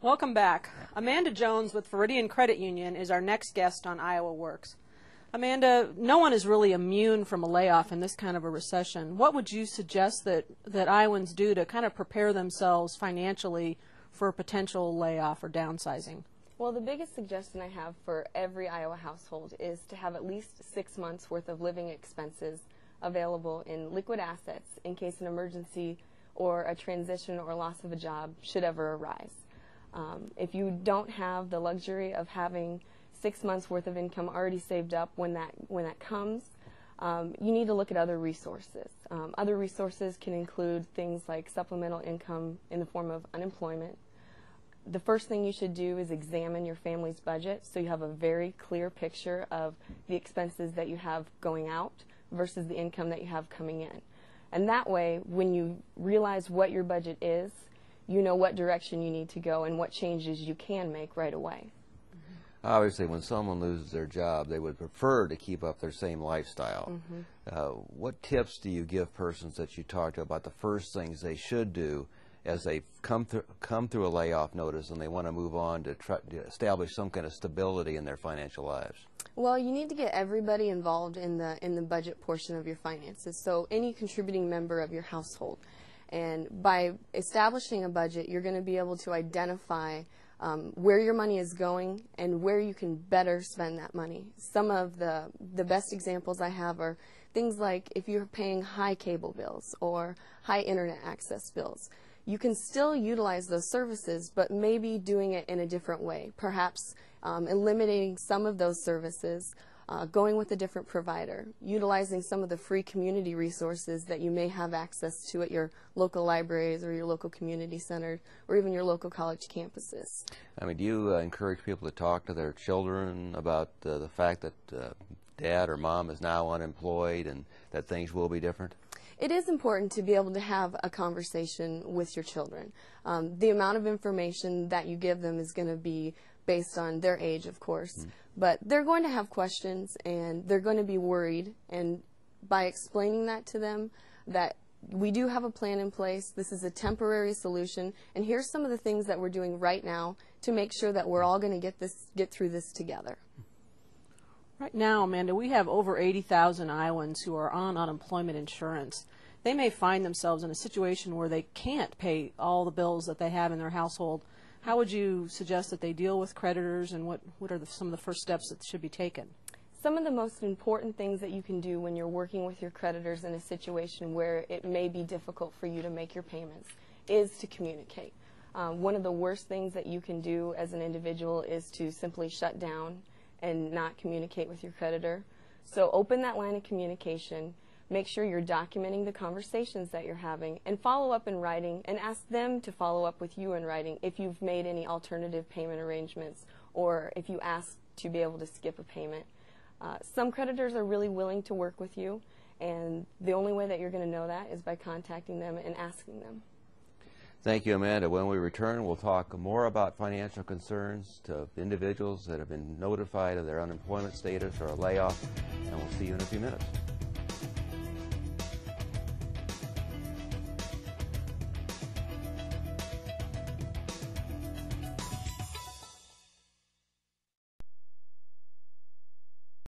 Welcome back. Amanda Jones with Veridian Credit Union is our next guest on IowaWorks. Amanda, no one is really immune from a layoff in this kind of a recession. What would you suggest that Iowans do to kind of prepare themselves financially for a potential layoff or downsizing? Well, the biggest suggestion I have for every Iowa household is to have at least 6 months worth of living expenses available in liquid assets in case an emergency or a transition or loss of a job should ever arise. If you don't have the luxury of having 6 months worth of income already saved up when that comes, you need to look at other resources. Other resources can include things like supplemental income in the form of unemployment. The first thing you should do is examine your family's budget so you have a very clear picture of the expenses that you have going out versus the income that you have coming in. And that way, when you realize what your budget is, you know what direction you need to go and what changes you can make right away. Obviously, when someone loses their job, they would prefer to keep up their same lifestyle. What tips do you give persons that you talk to about the first things they should do as they come through a layoff notice and they want to move on to try to establish some kind of stability in their financial lives? Well, you need to get everybody involved in the budget portion of your finances, so any contributing member of your household. And by establishing a budget, you're going to be able to identify where your money is going and where you can better spend that money. Some of the best examples I have are things like if you're paying high cable bills or high internet access bills. You can still utilize those services, but maybe doing it in a different way. Perhaps eliminating some of those services, going with a different provider, utilizing some of the free community resources that you may have access to at your local libraries or your local community center or even your local college campuses. I mean, do you encourage people to talk to their children about the fact that dad or mom is now unemployed and that things will be different? It is important to be able to have a conversation with your children. The amount of information that you give them is going to be based on their age, of course, but they're going to have questions and they're going to be worried, and by explaining that to them, that we do have a plan in place, this is a temporary solution, and here's some of the things that we're doing right now to make sure that we're all going to get through this together. Right now, Amanda, we have over 80,000 Iowans who are on unemployment insurance. They may find themselves in a situation where they can't pay all the bills that they have in their household. How would you suggest that they deal with creditors, and what are some of the first steps that should be taken? Some of the most important things that you can do when you're working with your creditors in a situation where it may be difficult for you to make your payments is to communicate. One of the worst things that you can do as an individual is to simply shut down and not communicate with your creditor. So open that line of communication, make sure you're documenting the conversations that you're having, and follow up in writing, and ask them to follow up with you in writing if you've made any alternative payment arrangements or if you ask to be able to skip a payment. Some creditors are really willing to work with you, and the only way that you're going to know that is by contacting them and asking them. Thank you, Amanda. When we return, we'll talk more about financial concerns to individuals that have been notified of their unemployment status or a layoff, and we'll see you in a few minutes.